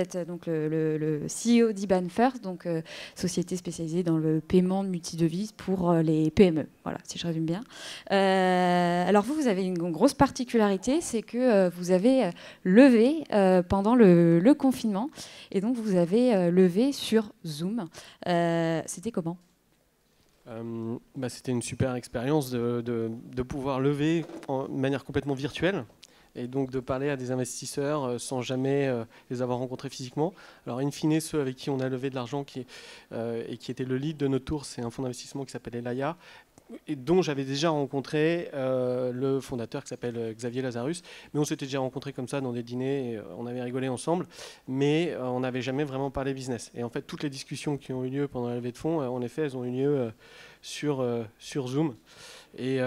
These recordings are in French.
êtes donc le CEO d'IBAN First, donc société spécialisée dans le paiement multidevises pour les PME. Voilà, si je résume bien. Alors vous avez une grosse particularité, c'est que vous avez levé pendant le confinement, et donc vous avez levé sur Zoom. C'était comment ? C'était une super expérience de pouvoir lever de manière complètement virtuelle et donc de parler à des investisseurs sans jamais les avoir rencontrés physiquement. Alors in fine, ceux avec qui on a levé de l'argent et qui était le lead de notre tour, c'est un fonds d'investissement qui s'appelle Elaya, et dont j'avais déjà rencontré le fondateur qui s'appelle Xavier Lazarus. Mais on s'était déjà rencontrés comme ça dans des dîners, et on avait rigolé ensemble, mais on n'avait jamais vraiment parlé business. Et en fait, toutes les discussions qui ont eu lieu pendant la levée de fonds, en effet, elles ont eu lieu sur Zoom. Et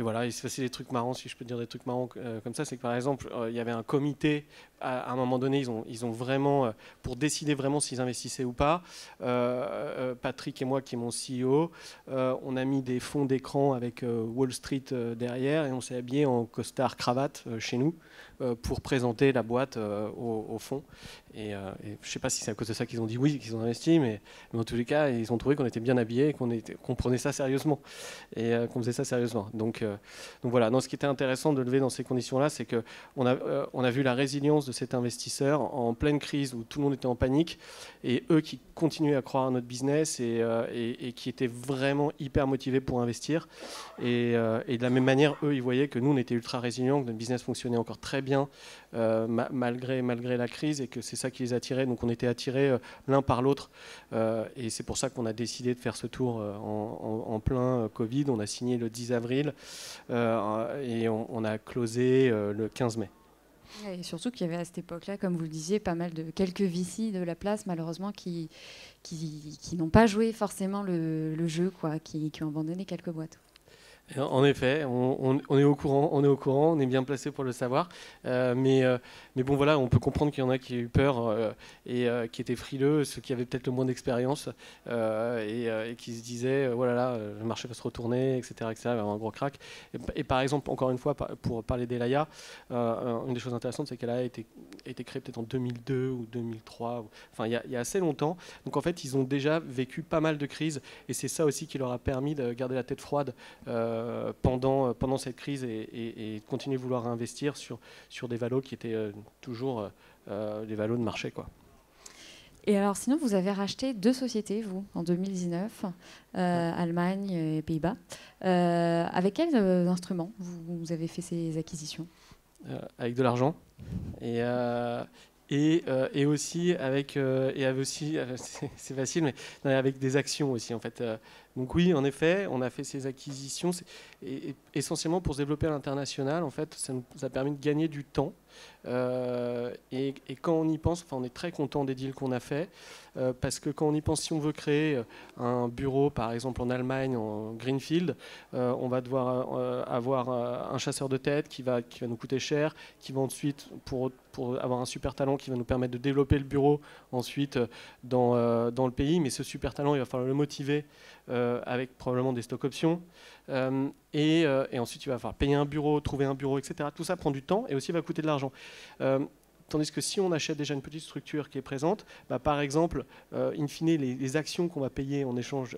voilà, il s'est passé des trucs marrants, si je peux dire des trucs marrants comme ça. C'est que par exemple, il y avait un comité, à un moment donné, ils ont vraiment, pour décider vraiment s'ils investissaient ou pas, Patrick et moi, qui est mon CEO, on a mis des fonds d'écran avec Wall Street derrière, et on s'est habillé en costard cravate chez nous pour présenter la boîte au fond. Et je ne sais pas si c'est à cause de ça qu'ils ont dit oui, qu'ils ont investi, mais en tous les cas, ils ont trouvé qu'on était bien habillés et qu'on prenait ça sérieusement et qu'on faisait ça sérieusement. Donc voilà. Non, ce qui était intéressant de lever dans ces conditions-là, c'est qu'on a vu la résilience de cet investisseur en pleine crise où tout le monde était en panique, et eux qui continuaient à croire à notre business et qui étaient vraiment hyper motivés pour investir. Et de la même manière, eux, ils voyaient que nous, on était ultra résilients, que notre business fonctionnait encore très bien malgré la crise, et que c'est ça qui les attirait. Donc on était attirés l'un par l'autre, et c'est pour ça qu'on a décidé de faire ce tour en plein Covid. On a signé le 10 avril et on a closé le 15 mai. Et surtout qu'il y avait à cette époque-là, comme vous le disiez, pas mal de quelques VC de la place, malheureusement, qui n'ont pas joué forcément le jeu, quoi, qui ont abandonné quelques boîtes. En effet, on est au courant, on est bien placé pour le savoir. Mais bon, voilà, on peut comprendre qu'il y en a qui ont eu peur et qui étaient frileux, ceux qui avaient peut-être le moins d'expérience et qui se disaient, voilà, là, le marché va se retourner, etc., etc., un gros crack. Et par exemple, encore une fois, pour parler d'Elaya, une des choses intéressantes, c'est qu'elle a été créée peut-être en 2002 ou 2003, enfin, il y a assez longtemps. Donc en fait, ils ont déjà vécu pas mal de crises, et c'est ça aussi qui leur a permis de garder la tête froide pendant cette crise et continuer de vouloir investir sur des valos qui étaient toujours des valos de marché, quoi. Et alors sinon, vous avez racheté 2 sociétés, vous, en 2019, Allemagne et Pays-Bas. Avec quels instruments vous avez fait ces acquisitions ? Avec de l'argent et aussi avec c'est facile, mais non, avec des actions aussi, en fait. Donc oui, en effet, on a fait ces acquisitions essentiellement pour se développer à l'international. En fait, ça nous a permis de gagner du temps. Et quand on y pense, enfin, on est très content des deals qu'on a fait, parce que quand on y pense, si on veut créer un bureau, par exemple en Allemagne, en Greenfield, on va devoir avoir un chasseur de tête qui va nous coûter cher, qui va ensuite, pour avoir un super talent qui va nous permettre de développer le bureau ensuite dans le pays. Mais ce super talent, il va falloir le motiver avec probablement des stock options. Et ensuite, il va falloir payer un bureau, trouver un bureau, etc. Tout ça prend du temps et aussi va coûter de l'argent. Tandis que si on achète déjà une petite structure qui est présente, par exemple, in fine, les actions qu'on va payer en échange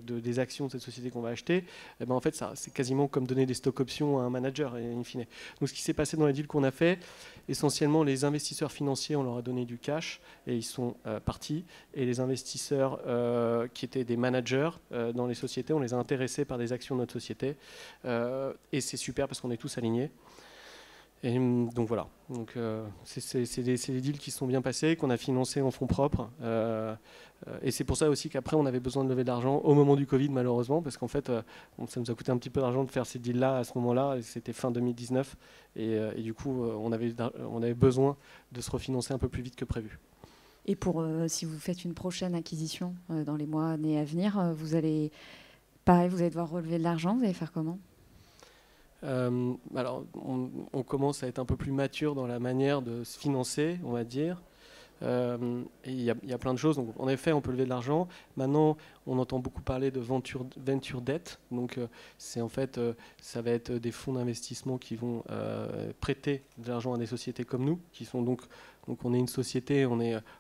des actions de cette société qu'on va acheter, en fait, c'est quasiment comme donner des stock options à un manager, in fine. Donc ce qui s'est passé dans les deals qu'on a fait, essentiellement les investisseurs financiers, on leur a donné du cash et ils sont partis. Et les investisseurs qui étaient des managers dans les sociétés, on les a intéressés par des actions de notre société. Et c'est super parce qu'on est tous alignés. Et donc voilà, donc, c'est des deals qui sont bien passés, qu'on a financés en fonds propres. Et c'est pour ça aussi qu'après on avait besoin de lever de l'argent au moment du Covid, malheureusement, parce qu'en fait ça nous a coûté un petit peu d'argent de faire ces deals-là à ce moment-là, et c'était fin 2019. Et du coup on avait besoin de se refinancer un peu plus vite que prévu. Et si vous faites une prochaine acquisition dans les mois, années à venir, vous allez devoir relever de l'argent, vous allez faire comment ? Alors, on commence à être un peu plus mature dans la manière de se financer, on va dire. Et il y a plein de choses. Donc, en effet, on peut lever de l'argent. Maintenant, on entend beaucoup parler de venture debt. Donc, c'est en fait, ça va être des fonds d'investissement qui vont prêter de l'argent à des sociétés comme nous, qui sont donc on est une société, on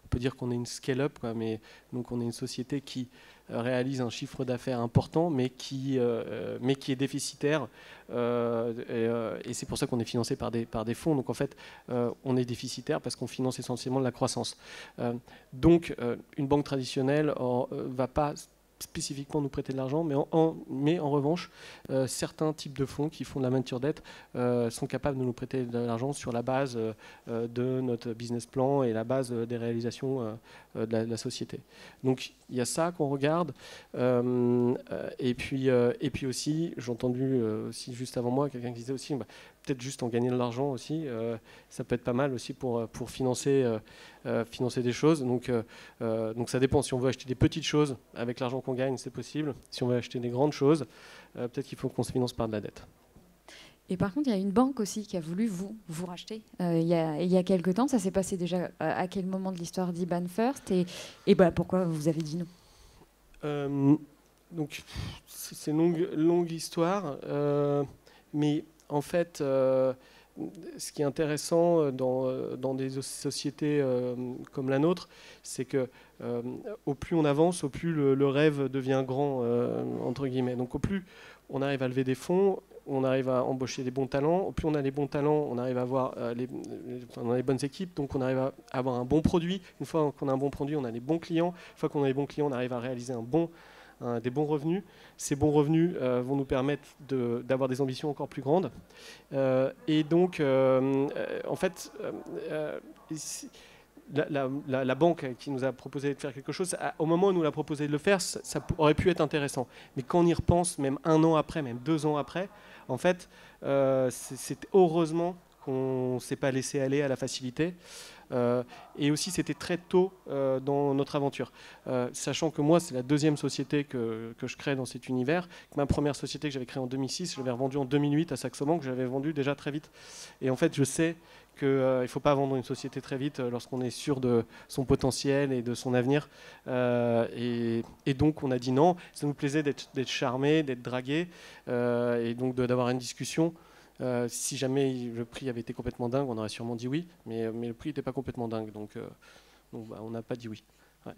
peut dire qu'on est une scale-up, mais donc on est une société qui réalise un chiffre d'affaires important, mais qui est déficitaire. Et c'est pour ça qu'on est financé par des fonds. Donc en fait, on est déficitaire parce qu'on finance essentiellement de la croissance. Donc une banque traditionnelle va pas spécifiquement nous prêter de l'argent, mais en revanche, certains types de fonds qui font de la venture debt sont capables de nous prêter de l'argent sur la base de notre business plan et la base des réalisations de la société. Donc il y a ça qu'on regarde. Et puis aussi, j'ai entendu aussi juste avant moi quelqu'un qui disait aussi, peut-être juste en gagner de l'argent aussi, ça peut être pas mal aussi pour financer des choses. Donc ça dépend. Si on veut acheter des petites choses avec l'argent qu'on gagne, c'est possible. Si on veut acheter des grandes choses, peut-être qu'il faut qu'on se finance par de la dette. Et par contre, il y a une banque aussi qui a voulu vous racheter il y a quelques temps. Ça s'est passé déjà à quel moment de l'histoire d'IBAN First et pourquoi vous avez dit non? Donc c'est une longue histoire, mais en fait, ce qui est intéressant dans des sociétés comme la nôtre, c'est que au plus on avance, au plus le rêve devient grand, entre guillemets. Donc au plus on arrive à lever des fonds, on arrive à embaucher des bons talents. Au plus on a les bons talents, on arrive à avoir les bonnes équipes, donc on arrive à avoir un bon produit. Une fois qu'on a un bon produit, on a les bons clients. Une fois qu'on a les bons clients, on arrive à réaliser des bons revenus. Ces bons revenus vont nous permettre d'avoir des ambitions encore plus grandes. Et donc, en fait, la banque qui nous a proposé de faire quelque chose, au moment où nous l'a proposé de le faire, ça aurait pu être intéressant. Mais quand on y repense, même 1 an après, même 2 ans après, en fait, c'est heureusement qu'on ne s'est pas laissé aller à la facilité. Et aussi, c'était très tôt dans notre aventure. Sachant que moi, c'est la deuxième société que je crée dans cet univers. Ma première société que j'avais créée en 2006, je l'avais revendue en 2008 à Saxo-Bank, que j'avais vendue déjà très vite. Et en fait, je sais qu'il ne faut pas vendre une société très vite lorsqu'on est sûr de son potentiel et de son avenir. Et donc, on a dit non. Ça nous plaisait d'être charmé, d'être dragué, et donc d'avoir une discussion. Si jamais le prix avait été complètement dingue, on aurait sûrement dit oui, mais le prix n'était pas complètement dingue, donc on n'a pas dit oui. Ouais.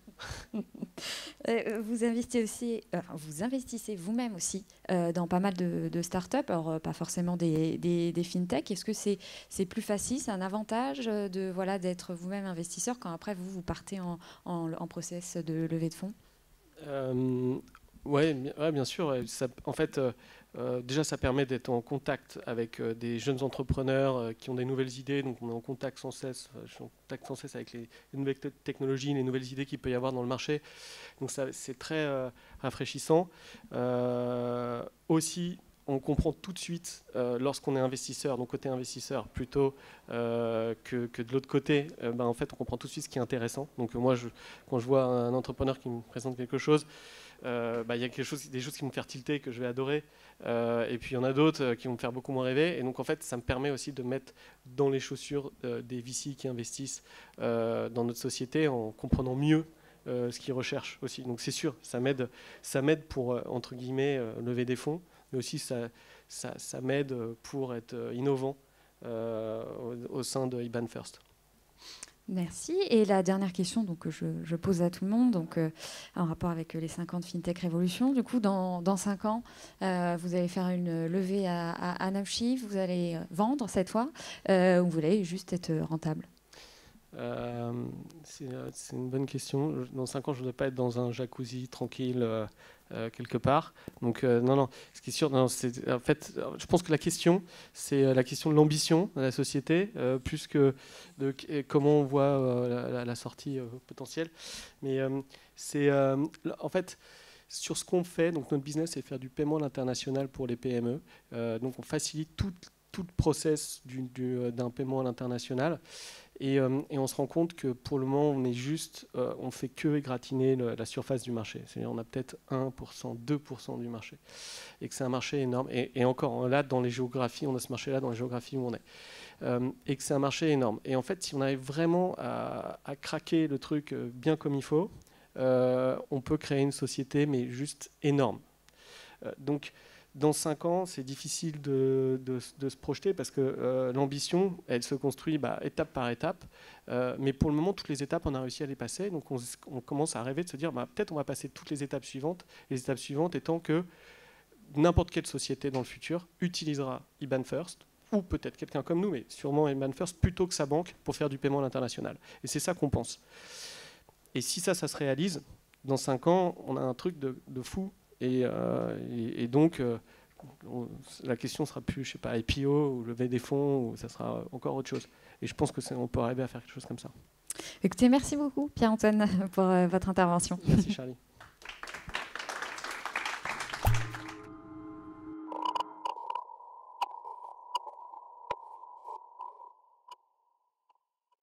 Vous investissez vous-même aussi dans pas mal de startups, alors pas forcément des fintech. Est-ce que c'est plus facile, c'est un avantage d'être vous-même investisseur quand après vous partez en process de levée de fonds? Ouais, bien sûr. En fait, déjà, ça permet d'être en contact avec des jeunes entrepreneurs qui ont des nouvelles idées. Donc, on est en contact sans cesse. Je suis en contact sans cesse avec les nouvelles technologies, les nouvelles idées qu'il peut y avoir dans le marché. Donc, c'est très rafraîchissant. Aussi, on comprend tout de suite lorsqu'on est investisseur, donc côté investisseur, plutôt que de l'autre côté, en fait, on comprend tout de suite ce qui est intéressant. Donc, moi, quand je vois un entrepreneur qui me présente quelque chose, il y a des choses qui vont me faire tilter, que je vais adorer, et puis il y en a d'autres qui vont me faire beaucoup moins rêver. Et donc en fait, ça me permet aussi de mettre dans les chaussures des VC qui investissent dans notre société en comprenant mieux ce qu'ils recherchent aussi. Donc c'est sûr, ça m'aide pour, entre guillemets, lever des fonds, mais aussi ça m'aide pour être innovant au sein de IBAN First. Merci. Et la dernière question que je pose à tout le monde, en rapport avec les 5 ans de FinTech Révolution. Du coup, dans 5 ans, vous allez faire une levée à 9 chiffres, vous allez vendre cette fois, ou vous allez juste être rentable? C'est une bonne question. Dans 5 ans, je ne voudrais pas être dans un jacuzzi tranquille quelque part. Donc non. Ce qui est sûr, en fait, je pense que la question, c'est la question de l'ambition de la société, plus que de comment on voit la sortie potentielle. Mais c'est en fait sur ce qu'on fait. Donc notre business, c'est faire du paiement à l'international pour les PME. Donc on facilite tout le process d'un paiement à l'international. Et on se rend compte que pour le moment, on fait que égratiner la surface du marché. C'est-à-dire on a peut-être 1%, 2% du marché. Et que c'est un marché énorme. Et encore, là, dans les géographies, on a ce marché-là dans les géographies où on est. Et que c'est un marché énorme. Et en fait, si on arrive vraiment à craquer le truc bien comme il faut, on peut créer une société, mais juste énorme. Donc, dans 5 ans, c'est difficile de se projeter parce que l'ambition, elle se construit étape par étape. Mais pour le moment, toutes les étapes, on a réussi à les passer. Donc, on commence à rêver de se dire, peut-être on va passer toutes les étapes suivantes. Les étapes suivantes étant que n'importe quelle société dans le futur utilisera IBAN First, ou peut-être quelqu'un comme nous, mais sûrement IBAN First, plutôt que sa banque pour faire du paiement à l'international. Et c'est ça qu'on pense. Et si ça se réalise, dans 5 ans, on a un truc de fou. Et donc, la question sera plus, je sais pas, IPO ou lever des fonds, ou ça sera encore autre chose. Et je pense qu'on peut arriver à faire quelque chose comme ça. Écoutez, merci beaucoup Pierre-Antoine pour votre intervention. Merci Charlie.